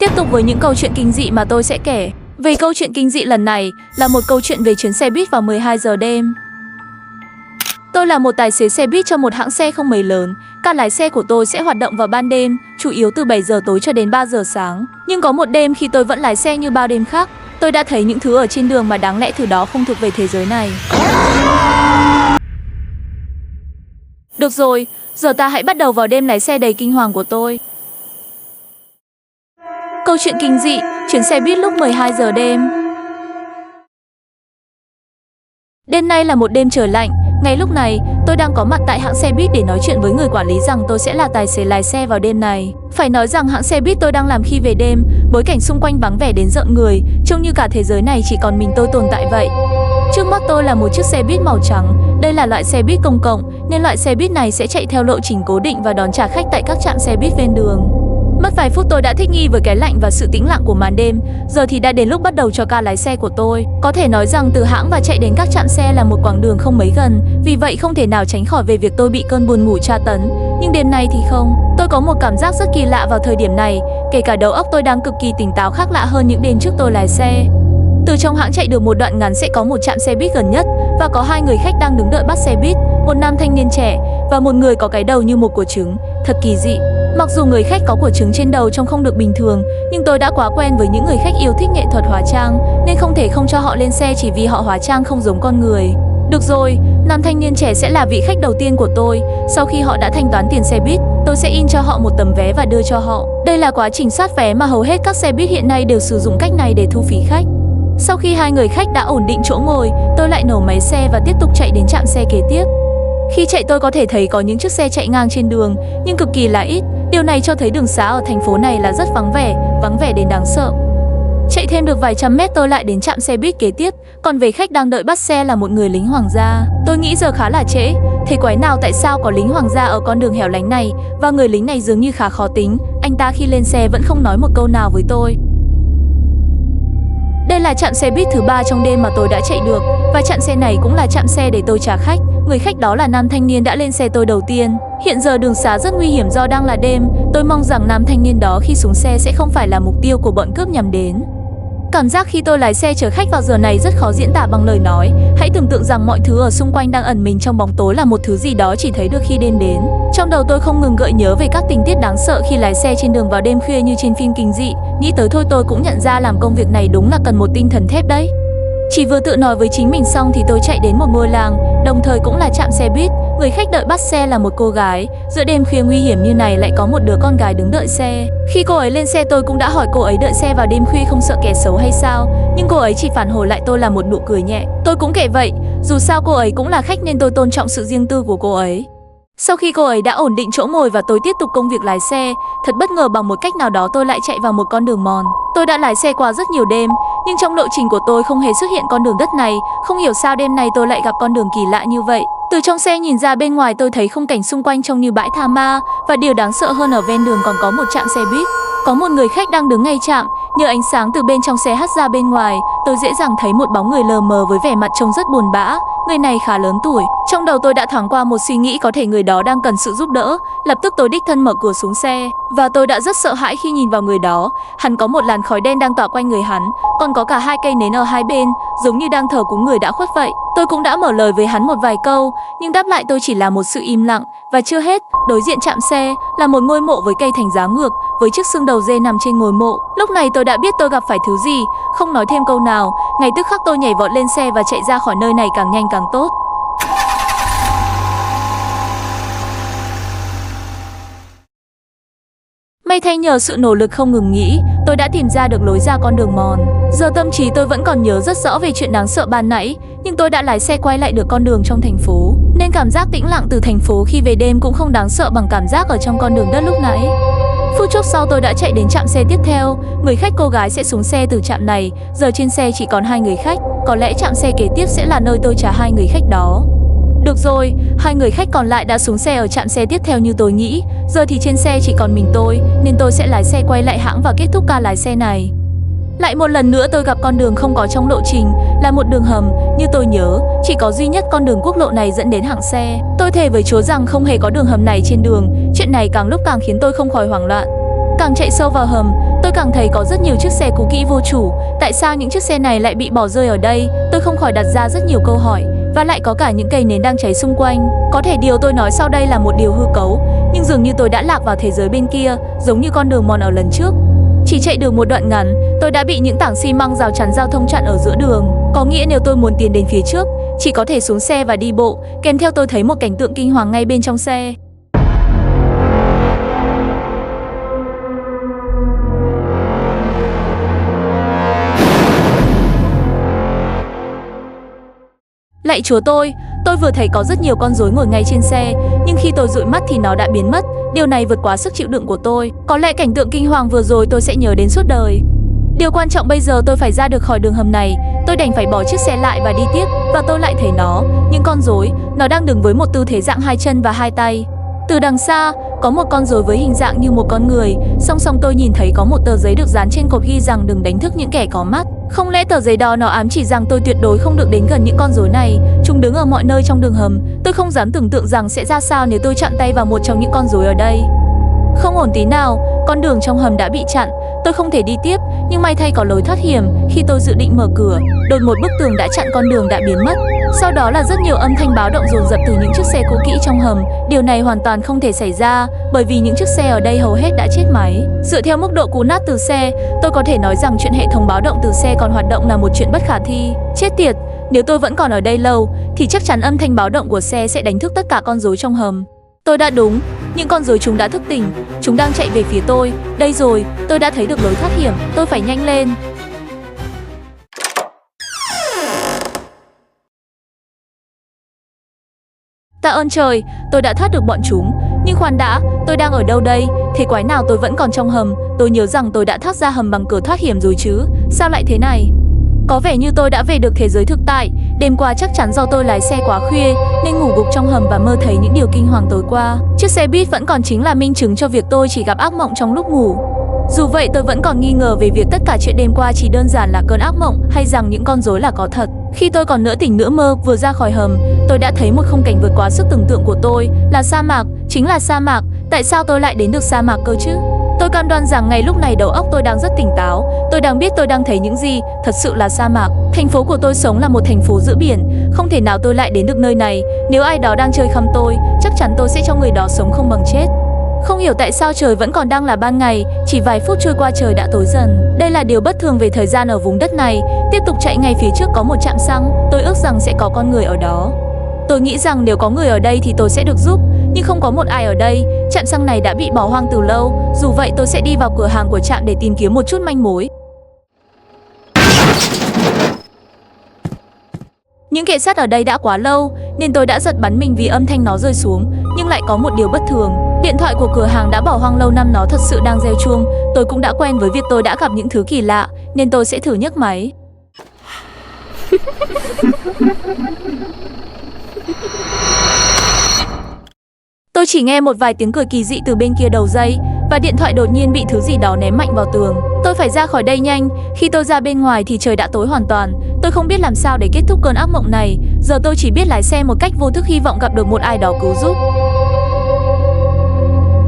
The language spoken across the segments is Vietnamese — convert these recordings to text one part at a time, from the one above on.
Tiếp tục với những câu chuyện kinh dị mà tôi sẽ kể. Về câu chuyện kinh dị lần này là một câu chuyện về chuyến xe buýt vào 12 giờ đêm. Tôi là một tài xế xe buýt cho một hãng xe không mấy lớn. Ca lái xe của tôi sẽ hoạt động vào ban đêm, chủ yếu từ 7 giờ tối cho đến 3 giờ sáng. Nhưng có một đêm khi tôi vẫn lái xe như bao đêm khác, tôi đã thấy những thứ ở trên đường mà đáng lẽ thứ đó không thuộc về thế giới này. Được rồi, giờ ta hãy bắt đầu vào đêm lái xe đầy kinh hoàng của tôi. Câu chuyện kinh dị, chuyến xe buýt lúc 12 giờ đêm. Đêm nay là một đêm trời lạnh. Ngay lúc này, tôi đang có mặt tại hãng xe buýt để nói chuyện với người quản lý rằng tôi sẽ là tài xế lái xe vào đêm này. Phải nói rằng hãng xe buýt tôi đang làm khi về đêm, bối cảnh xung quanh vắng vẻ đến rợn người, trông như cả thế giới này chỉ còn mình tôi tồn tại vậy. Trước mắt tôi là một chiếc xe buýt màu trắng. Đây là loại xe buýt công cộng, nên loại xe buýt này sẽ chạy theo lộ trình cố định và đón trả khách tại các trạm xe buýt ven đường. Mất vài phút tôi đã thích nghi với cái lạnh và sự tĩnh lặng của màn đêm. Giờ thì đã đến lúc bắt đầu cho ca lái xe của tôi. Có thể nói rằng từ hãng và chạy đến các trạm xe là một quãng đường không mấy gần, vì vậy không thể nào tránh khỏi về việc tôi bị cơn buồn ngủ tra tấn. Nhưng đêm nay thì không. Tôi có một cảm giác rất kỳ lạ vào thời điểm này. Kể cả đầu óc tôi đang cực kỳ tỉnh táo, khác lạ hơn những đêm trước tôi lái xe. Từ trong hãng chạy được một đoạn ngắn sẽ có một trạm xe buýt gần nhất và có hai người khách đang đứng đợi bắt xe buýt, một nam thanh niên trẻ và một người có cái đầu như một quả trứng, thật kỳ dị. Mặc dù người khách có quả trứng trên đầu trông không được bình thường, nhưng tôi đã quá quen với những người khách yêu thích nghệ thuật hóa trang nên không thể không cho họ lên xe chỉ vì họ hóa trang không giống con người. Được rồi, nam thanh niên trẻ sẽ là vị khách đầu tiên của tôi. Sau khi họ đã thanh toán tiền xe buýt, tôi sẽ in cho họ một tấm vé và đưa cho họ. Đây là quá trình soát vé mà hầu hết các xe buýt hiện nay đều sử dụng cách này để thu phí khách. Sau khi hai người khách đã ổn định chỗ ngồi, tôi lại nổ máy xe và tiếp tục chạy đến trạm xe kế tiếp. Khi chạy tôi có thể thấy có những chiếc xe chạy ngang trên đường, nhưng cực kỳ là ít. Điều này cho thấy đường xá ở thành phố này là rất vắng vẻ đến đáng sợ. Chạy thêm được vài trăm mét tôi lại đến trạm xe buýt kế tiếp, còn về khách đang đợi bắt xe là một người lính hoàng gia. Tôi nghĩ giờ khá là trễ, thế quái nào tại sao có lính hoàng gia ở con đường hẻo lánh này, và người lính này dường như khá khó tính, anh ta khi lên xe vẫn không nói một câu nào với tôi. Đây là trạm xe buýt thứ 3 trong đêm mà tôi đã chạy được, và trạm xe này cũng là trạm xe để tôi trả khách. Người khách đó là nam thanh niên đã lên xe tôi đầu tiên. Hiện giờ đường xá rất nguy hiểm do đang là đêm. Tôi mong rằng nam thanh niên đó khi xuống xe sẽ không phải là mục tiêu của bọn cướp nhắm đến. Cảm giác khi tôi lái xe chở khách vào giờ này rất khó diễn tả bằng lời nói. Hãy tưởng tượng rằng mọi thứ ở xung quanh đang ẩn mình trong bóng tối, là một thứ gì đó chỉ thấy được khi đêm đến. Trong đầu tôi không ngừng gợi nhớ về các tình tiết đáng sợ khi lái xe trên đường vào đêm khuya như trên phim kinh dị. Nghĩ tới thôi tôi cũng nhận ra làm công việc này đúng là cần một tinh thần thép đấy. Chỉ vừa tự nói với chính mình xong thì tôi chạy đến một ngôi làng, đồng thời cũng là trạm xe buýt. Người khách đợi bắt xe là một cô gái. Giữa đêm khuya nguy hiểm như này lại có một đứa con gái đứng đợi xe. Khi cô ấy lên xe tôi cũng đã hỏi cô ấy đợi xe vào đêm khuya không sợ kẻ xấu hay sao, nhưng cô ấy chỉ phản hồi lại tôi là một nụ cười nhẹ. Tôi cũng kể vậy, dù sao cô ấy cũng là khách nên tôi tôn trọng sự riêng tư của cô ấy. Sau khi cô ấy đã ổn định chỗ ngồi và tôi tiếp tục công việc lái xe, thật bất ngờ bằng một cách nào đó tôi lại chạy vào một con đường mòn. Tôi đã lái xe qua rất nhiều đêm, nhưng trong lộ trình của tôi không hề xuất hiện con đường đất này. Không hiểu sao đêm nay tôi lại gặp con đường kỳ lạ như vậy. Từ trong xe nhìn ra bên ngoài tôi thấy khung cảnh xung quanh trông như bãi tha ma, và điều đáng sợ hơn ở ven đường còn có một trạm xe buýt. Có một người khách đang đứng ngay trạm, nhờ ánh sáng từ bên trong xe hắt ra bên ngoài, tôi dễ dàng thấy một bóng người lờ mờ với vẻ mặt trông rất buồn bã. Người này khá lớn tuổi. Trong đầu tôi đã thoáng qua một suy nghĩ có thể người đó đang cần sự giúp đỡ. Lập tức tôi đích thân mở cửa xuống xe, và tôi đã rất sợ hãi khi nhìn vào người đó. Hắn có một làn khói đen đang tỏa quanh người hắn, còn có cả hai cây nến ở hai bên, giống như đang thờ cúng người đã khuất vậy. Tôi cũng đã mở lời với hắn một vài câu, nhưng đáp lại tôi chỉ là một sự im lặng. Và chưa hết, đối diện trạm xe là một ngôi mộ với cây thành giá ngược, với chiếc xương đầu dê nằm trên ngôi mộ. Lúc này tôi đã biết tôi gặp phải thứ gì, không nói thêm câu nào, ngay tức khắc tôi nhảy vọt lên xe và chạy ra khỏi nơi này càng nhanh càng tốt. May thay nhờ sự nỗ lực không ngừng nghỉ, tôi đã tìm ra được lối ra con đường mòn. Giờ tâm trí tôi vẫn còn nhớ rất rõ về chuyện đáng sợ ban nãy, nhưng tôi đã lái xe quay lại được con đường trong thành phố, nên cảm giác tĩnh lặng từ thành phố khi về đêm cũng không đáng sợ bằng cảm giác ở trong con đường đất lúc nãy. Phút chốc sau tôi đã chạy đến trạm xe tiếp theo. Người khách cô gái sẽ xuống xe từ trạm này. Giờ trên xe chỉ còn hai người khách, có lẽ trạm xe kế tiếp sẽ là nơi tôi trả hai người khách đó. Được rồi, hai người khách còn lại đã xuống xe ở trạm xe tiếp theo như tôi nghĩ. Giờ thì trên xe chỉ còn mình tôi, nên tôi sẽ lái xe quay lại hãng và kết thúc ca lái xe này. Lại một lần nữa tôi gặp con đường không có trong lộ trình, là một đường hầm. Như tôi nhớ, chỉ có duy nhất con đường quốc lộ này dẫn đến hãng xe. Tôi thề với Chúa rằng không hề có đường hầm này trên đường. Chuyện này càng lúc càng khiến tôi không khỏi hoảng loạn. Càng chạy sâu vào hầm, tôi càng thấy có rất nhiều chiếc xe cũ kỹ vô chủ. Tại sao những chiếc xe này lại bị bỏ rơi ở đây? Tôi không khỏi đặt ra rất nhiều câu hỏi. Và lại có cả những cây nến đang cháy xung quanh. Có thể điều tôi nói sau đây là một điều hư cấu, nhưng dường như tôi đã lạc vào thế giới bên kia, giống như con đường mòn ở lần trước. Chỉ chạy được một đoạn ngắn, tôi đã bị những tảng xi măng rào chắn giao thông chặn ở giữa đường. Có nghĩa nếu tôi muốn tiến đến phía trước, chỉ có thể xuống xe và đi bộ. Kèm theo tôi thấy một cảnh tượng kinh hoàng ngay bên trong xe. Lạy Chúa tôi vừa thấy có rất nhiều con rối ngồi ngay trên xe, nhưng khi tôi dụi mắt thì nó đã biến mất. Điều này vượt quá sức chịu đựng của tôi. Có lẽ cảnh tượng kinh hoàng vừa rồi tôi sẽ nhớ đến suốt đời. Điều quan trọng bây giờ tôi phải ra được khỏi đường hầm này. Tôi đành phải bỏ chiếc xe lại và đi tiếp. Và tôi lại thấy những con rối, nó đang đứng với một tư thế dạng hai chân và hai tay. Từ đằng xa, có một con rối với hình dạng như một con người. Song song tôi nhìn thấy có một tờ giấy được dán trên cột ghi rằng đừng đánh thức những kẻ có mắt. Không lẽ tờ giấy đó nó ám chỉ rằng tôi tuyệt đối không được đến gần những con rối này? Chúng đứng ở mọi nơi trong đường hầm. Tôi không dám tưởng tượng rằng sẽ ra sao nếu tôi chạm tay vào một trong những con rối ở đây. Không ổn tí nào, con đường trong hầm đã bị chặn. Tôi không thể đi tiếp, nhưng may thay có lối thoát hiểm. Khi tôi dự định mở cửa, đột một bức tường đã chặn con đường đã biến mất. Sau đó là rất nhiều âm thanh báo động dồn dập từ những chiếc xe cũ kỹ trong hầm. Điều này hoàn toàn không thể xảy ra, bởi vì những chiếc xe ở đây hầu hết đã chết máy. Dựa theo mức độ cũ nát từ xe, tôi có thể nói rằng chuyện hệ thống báo động từ xe còn hoạt động là một chuyện bất khả thi. Chết tiệt, nếu tôi vẫn còn ở đây lâu, thì chắc chắn âm thanh báo động của xe sẽ đánh thức tất cả con rối trong hầm. Tôi đã đúng, những con rối chúng đã thức tỉnh, chúng đang chạy về phía tôi. Đây rồi, tôi đã thấy được lối thoát hiểm, tôi phải nhanh lên. Tạ ơn trời, tôi đã thoát được bọn chúng. Nhưng khoan đã, tôi đang ở đâu đây? Thế quái nào tôi vẫn còn trong hầm? Tôi nhớ rằng tôi đã thoát ra hầm bằng cửa thoát hiểm rồi chứ. Sao lại thế này? Có vẻ như tôi đã về được thế giới thực tại. Đêm qua chắc chắn do tôi lái xe quá khuya nên ngủ gục trong hầm và mơ thấy những điều kinh hoàng tối qua. Chiếc xe buýt vẫn còn chính là minh chứng cho việc tôi chỉ gặp ác mộng trong lúc ngủ. Dù vậy tôi vẫn còn nghi ngờ về việc tất cả chuyện đêm qua chỉ đơn giản là cơn ác mộng hay rằng những con rối là có thật. Khi tôi còn nửa tỉnh nửa mơ vừa ra khỏi hầm, tôi đã thấy một khung cảnh vượt quá sức tưởng tượng của tôi, là sa mạc, chính là sa mạc. Tại sao tôi lại đến được sa mạc cơ chứ? Tôi cam đoan rằng ngay lúc này đầu óc tôi đang rất tỉnh táo. Tôi đang biết tôi đang thấy những gì, thật sự là sa mạc. Thành phố của tôi sống là một thành phố giữa biển, không thể nào tôi lại đến được nơi này. Nếu ai đó đang chơi khăm tôi, chắc chắn tôi sẽ cho người đó sống không bằng chết. Không hiểu tại sao trời vẫn còn đang là ban ngày, chỉ vài phút trôi qua trời đã tối dần. Đây là điều bất thường về thời gian ở vùng đất này. Tiếp tục chạy ngay phía trước có một trạm xăng, tôi ước rằng sẽ có con người ở đó. Tôi nghĩ rằng nếu có người ở đây thì tôi sẽ được giúp, nhưng không có một ai ở đây. Trạm xăng này đã bị bỏ hoang từ lâu. Dù vậy tôi sẽ đi vào cửa hàng của trạm để tìm kiếm một chút manh mối. Những kệ sắt ở đây đã quá lâu nên tôi đã giật bắn mình vì âm thanh nó rơi xuống. Nhưng lại có một điều bất thường, điện thoại của cửa hàng đã bỏ hoang lâu năm, nó thật sự đang reo chuông. Tôi cũng đã quen với việc tôi đã gặp những thứ kỳ lạ nên tôi sẽ thử nhấc máy. Tôi chỉ nghe một vài tiếng cười kỳ dị từ bên kia đầu dây và điện thoại đột nhiên bị thứ gì đó ném mạnh vào tường. Tôi phải ra khỏi đây nhanh. Khi tôi ra bên ngoài thì trời đã tối hoàn toàn. Tôi không biết làm sao để kết thúc cơn ác mộng này. Giờ tôi chỉ biết lái xe một cách vô thức, hy vọng gặp được một ai đó cứu giúp.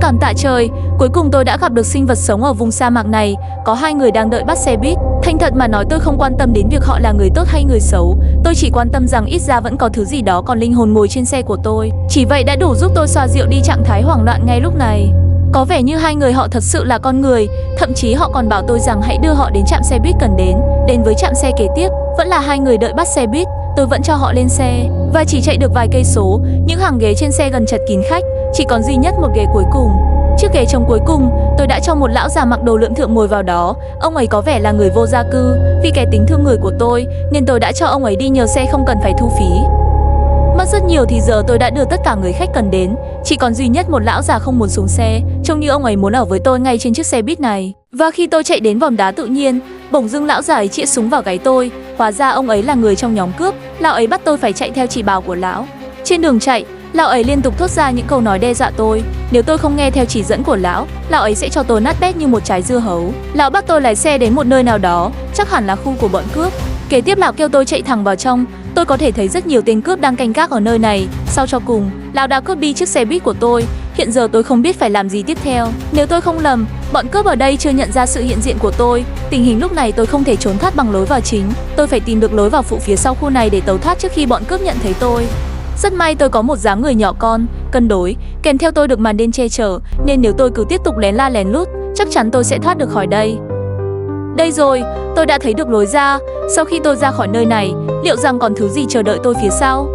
Cảm tạ trời, cuối cùng tôi đã gặp được sinh vật sống ở vùng sa mạc này. Có hai người đang đợi bắt xe buýt. Thành thật mà nói, tôi không quan tâm đến việc họ là người tốt hay người xấu. Tôi chỉ quan tâm rằng ít ra vẫn có thứ gì đó còn linh hồn ngồi trên xe của tôi. Chỉ vậy đã đủ giúp tôi xoa dịu đi trạng thái hoảng loạn ngay lúc này. Có vẻ như hai người họ thật sự là con người. Thậm chí họ còn bảo tôi rằng hãy đưa họ đến trạm xe buýt cần đến. Đến với trạm xe kế tiếp, vẫn là hai người đợi bắt xe buýt. Tôi vẫn cho họ lên xe và chỉ chạy được vài cây số, những hàng ghế trên xe gần chật kín khách, chỉ còn duy nhất một ghế cuối cùng. Chiếc ghế trống cuối cùng, tôi đã cho một lão già mặc đồ lượm thượm ngồi vào đó. Ông ấy có vẻ là người vô gia cư. Vì cái tính thương người của tôi nên tôi đã cho ông ấy đi nhờ xe không cần phải thu phí. Mất rất nhiều thì giờ tôi đã đưa tất cả người khách cần đến. Chỉ còn duy nhất một lão già không muốn xuống xe, trông như ông ấy muốn ở với tôi ngay trên chiếc xe buýt này. Và khi tôi chạy đến vòm đá tự nhiên, bỗng dưng lão già ấy chĩa súng vào gáy tôi. Hóa ra ông ấy là người trong nhóm cướp. Lão ấy bắt tôi phải chạy theo chỉ bảo của lão. Trên đường chạy, lão ấy liên tục thốt ra những câu nói đe dọa tôi. Nếu tôi không nghe theo chỉ dẫn của lão ấy sẽ cho tôi nát bét như một trái dưa hấu. Lão bắt tôi lái xe đến một nơi nào đó, chắc hẳn là khu của bọn cướp. Kế tiếp lão kêu tôi chạy thẳng vào trong. Tôi có thể thấy rất nhiều tên cướp đang canh gác ở nơi này. Sau cho cùng, lão đã cướp đi chiếc xe buýt của tôi. Hiện giờ tôi không biết phải làm gì tiếp theo. Nếu tôi không lầm, Bọn cướp ở đây chưa nhận ra sự hiện diện của tôi. Tình hình lúc này tôi không thể trốn thoát bằng lối vào chính. Tôi phải tìm được lối vào phụ phía sau khu này để tẩu thoát trước khi bọn cướp nhận thấy tôi. Rất may tôi có một dáng người nhỏ con, cân đối, kèm theo tôi được màn đêm che chở, nên nếu tôi cứ tiếp tục lén la lén lút, chắc chắn tôi sẽ thoát được khỏi đây. Đây rồi, tôi đã thấy được lối ra. Sau khi tôi ra khỏi nơi này, liệu rằng còn thứ gì chờ đợi tôi phía sau?